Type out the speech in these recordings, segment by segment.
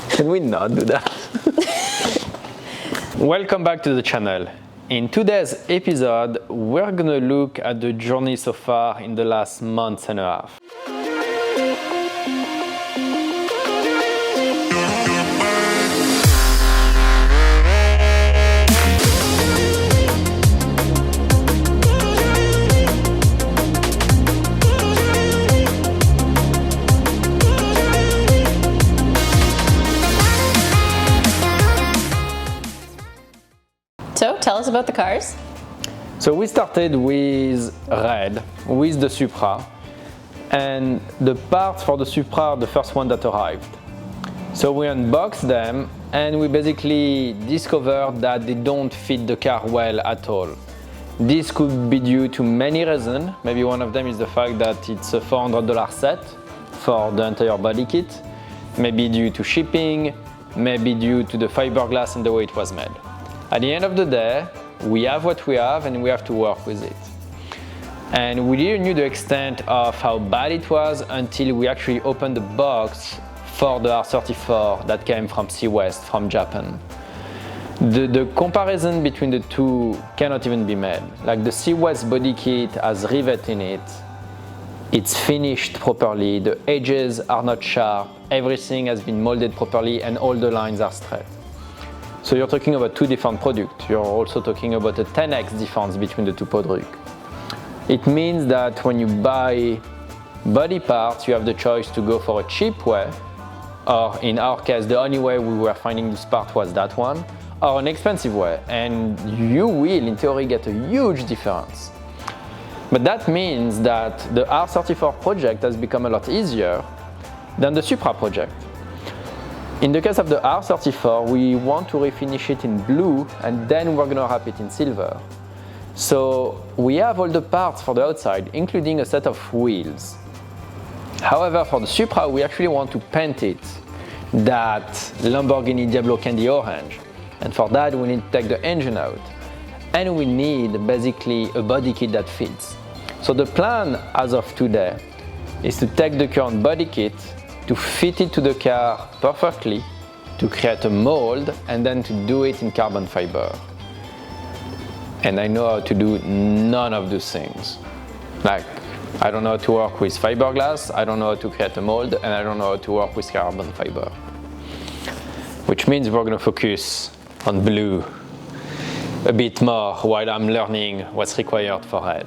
Can we not do that? Welcome back to the channel. In today's episode, we're gonna look at the journey so far in the last month and a half. So tell us about the cars. So we started with red, with the Supra, and the parts for the Supra are the first one that arrived. So we unboxed them and we basically discovered that they don't fit the car well at all. This could be due to many reasons. Maybe one of them is the fact that it's a $400 set for the entire body kit. Maybe due to shipping, maybe due to the fiberglass and the way it was made. At the end of the day, we have what we have and we have to work with it. And we didn't know the extent of how bad it was until we actually opened the box for the R34 that came from Sea West, from Japan. The comparison between the two cannot even be made. Like the Sea West body kit has rivet in it, it's finished properly, the edges are not sharp, everything has been molded properly and all the lines are straight. So you're talking about two different products. You're also talking about a 10x difference between the two products. It means that when you buy body parts, you have the choice to go for a cheap way, or in our case, the only way we were finding this part was that one, or an expensive way, and you will, in theory, get a huge difference. But that means that the R34 project has become a lot easier than the Supra project. In the case of the R34, we want to refinish it in blue and then we're gonna wrap it in silver. So we have all the parts for the outside, including a set of wheels. However, for the Supra, we actually want to paint it that Lamborghini Diablo Candy Orange. And for that, we need to take the engine out. And we need basically a body kit that fits. So the plan as of today is to take the current body kit, to fit it to the car perfectly, to create a mold, and then to do it in carbon fiber. And I know how to do none of those things. Like, I don't know how to work with fiberglass, I don't know how to create a mold, and I don't know how to work with carbon fiber. Which means we're gonna focus on blue a bit more while I'm learning what's required for red.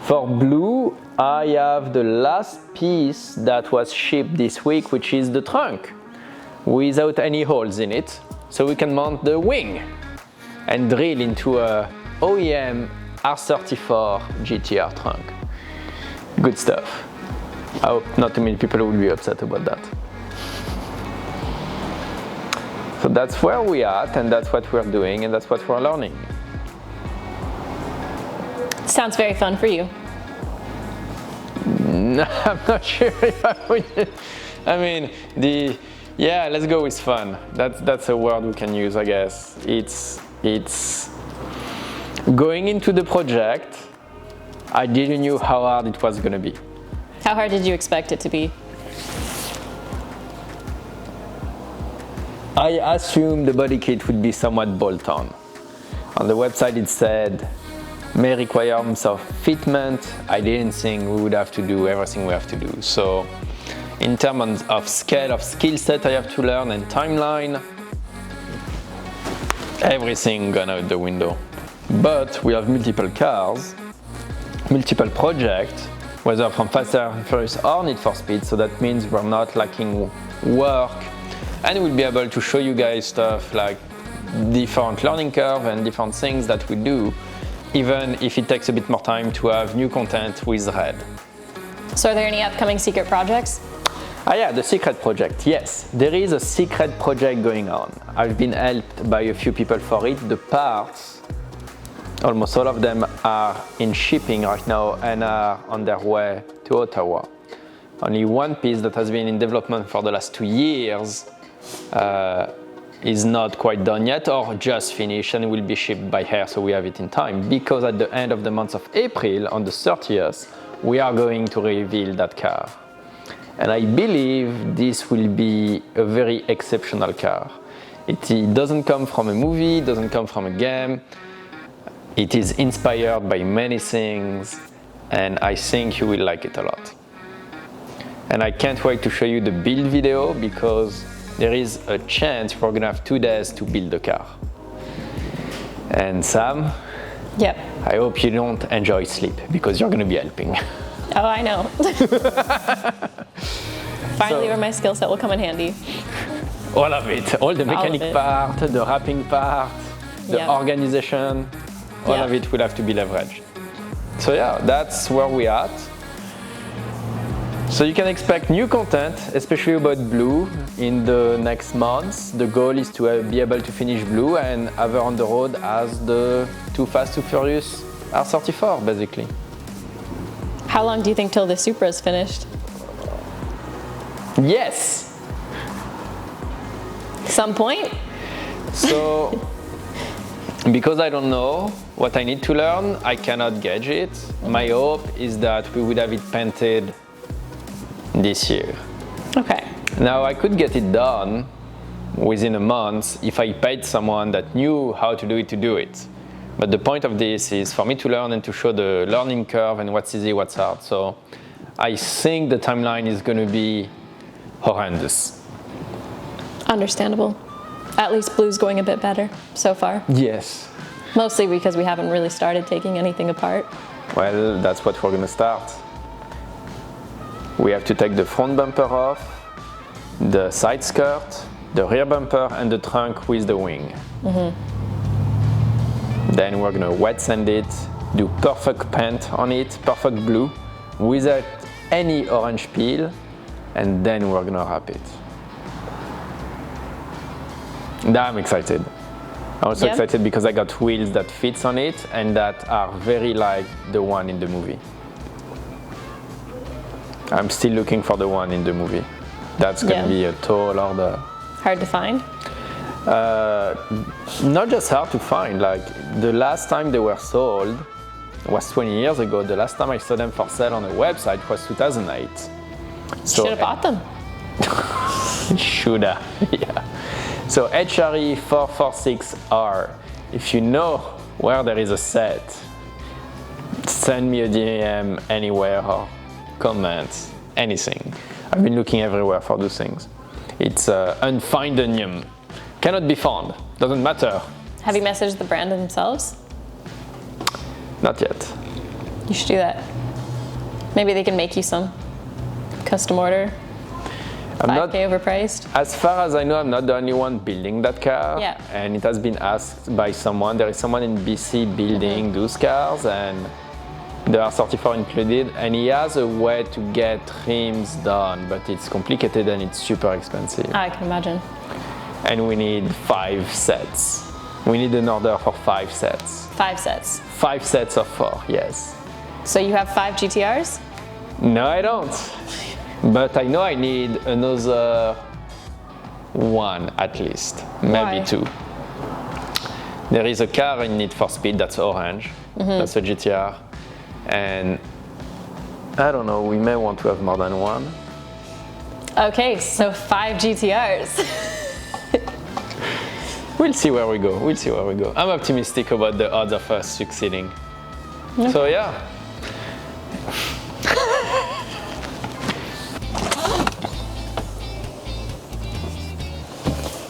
For blue, I have the last piece that was shipped this week, which is the trunk, without any holes in it, so we can mount the wing and drill into a OEM R34 GTR trunk. Good stuff. I hope not too many people will be upset about that. So that's where we are, and that's what we're doing, and that's what we're learning. Sounds very fun for you. I'm not sure if I would. I mean, yeah, let's go with fun. That's a word we can use, I guess. It's going into the project. I didn't know how hard it was gonna be. How hard did you expect it to be? I assumed the body kit would be somewhat bolt-on. On the website it said, may require some fitment. I didn't think we would have to do everything we have to do. So in terms of scale of skill set I have to learn and timeline, everything gone out the window. But we have multiple cars, multiple projects, whether from Fast and Furious or Need for Speed, so that means we're not lacking work, and we'll be able to show you guys stuff like different learning curve and different things that we do, even if it takes a bit more time to have new content with red. So are there any upcoming secret projects? Yeah, the secret project, yes. There is a secret project going on. I've been helped by a few people for it. The parts, almost all of them are in shipping right now and are on their way to Ottawa. Only one piece that has been in development for the last 2 years is not quite done yet, or just finished and will be shipped by air, so we have it in time, because at the end of the month of April, on the 30th, we are going to reveal that car. And I believe this will be a very exceptional car. It doesn't come from a movie, it doesn't come from a game. It is inspired by many things, and I think you will like it a lot. And I can't wait to show you the build video because there is a chance we're gonna have 2 days to build the car. And Sam, Yep. I hope you don't enjoy sleep because you're gonna be helping. Oh, I know. Finally, where my skill set will come in handy. All of it, all the All of mechanic it. part, the wrapping part, the Yeah. organization, all Yeah. of it will have to be leveraged. So yeah, that's where we're at. So you can expect new content, especially about Blue, in the next months. The goal is to be able to finish Blue and have her on the road as the Too Fast, Too Furious R34, basically. How long do you think till the Supra is finished? Yes! Some point? So, because I don't know what I need to learn, I cannot gauge it. My hope is that we would have it painted this year. Okay. Now, I could get it done within a month if I paid someone that knew how to do it. But the point of this is for me to learn and to show the learning curve and what's easy, what's hard. So I think the timeline is going to be horrendous. Understandable. At least Blue's going a bit better so far. Yes. Mostly because we haven't really started taking anything apart. Well, that's what we're going to start. We have to take the front bumper off, the side skirt, the rear bumper, and the trunk with the wing. Then we're going to wet sand it, do perfect paint on it, perfect blue, without any orange peel, and then we're going to wrap it. And I'm excited. I'm also Yeah. excited because I got wheels that fits on it and that are very like the one in the movie. I'm still looking for the one in the movie. That's going to be a tall order. Hard to find? Not just hard to find, like the last time they were sold was 20 years ago. The last time I saw them for sale on a website was 2008. So Should have bought them. Shoulda, yeah. So HRE 446R, if you know where there is a set, send me a DM anywhere or comment, anything. I've been looking everywhere for those things. It's unfindenium. Cannot be found, doesn't matter. Have you messaged the brand themselves? Not yet. You should do that. Maybe they can make you some. Custom order. I'm 5K not, overpriced. as far as I know, I'm not the only one building that car. Yeah. And it has been asked by someone. There is someone in BC building those cars, and the R34 included. And he has a way to get rims done, but it's complicated and it's super expensive. I can imagine. And we need 5 sets. We need an order for 5 sets. 5 sets. 5 sets of 4, yes. So you have 5 GTRs? No, I don't. But I know I need another 1 at least, maybe Why? 2. There is a car in Need for Speed that's orange. That's a GTR. And I don't know, we may want to have more than 1. Okay, so 5 GTRs. We'll see where we go. We'll see where we go. I'm optimistic about the odds of us succeeding. So yeah.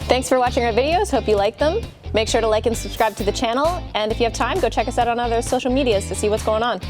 Thanks for watching our videos. Hope you like them. Make sure to like and subscribe to the channel. And if you have time, go check us out on other social medias to see what's going on.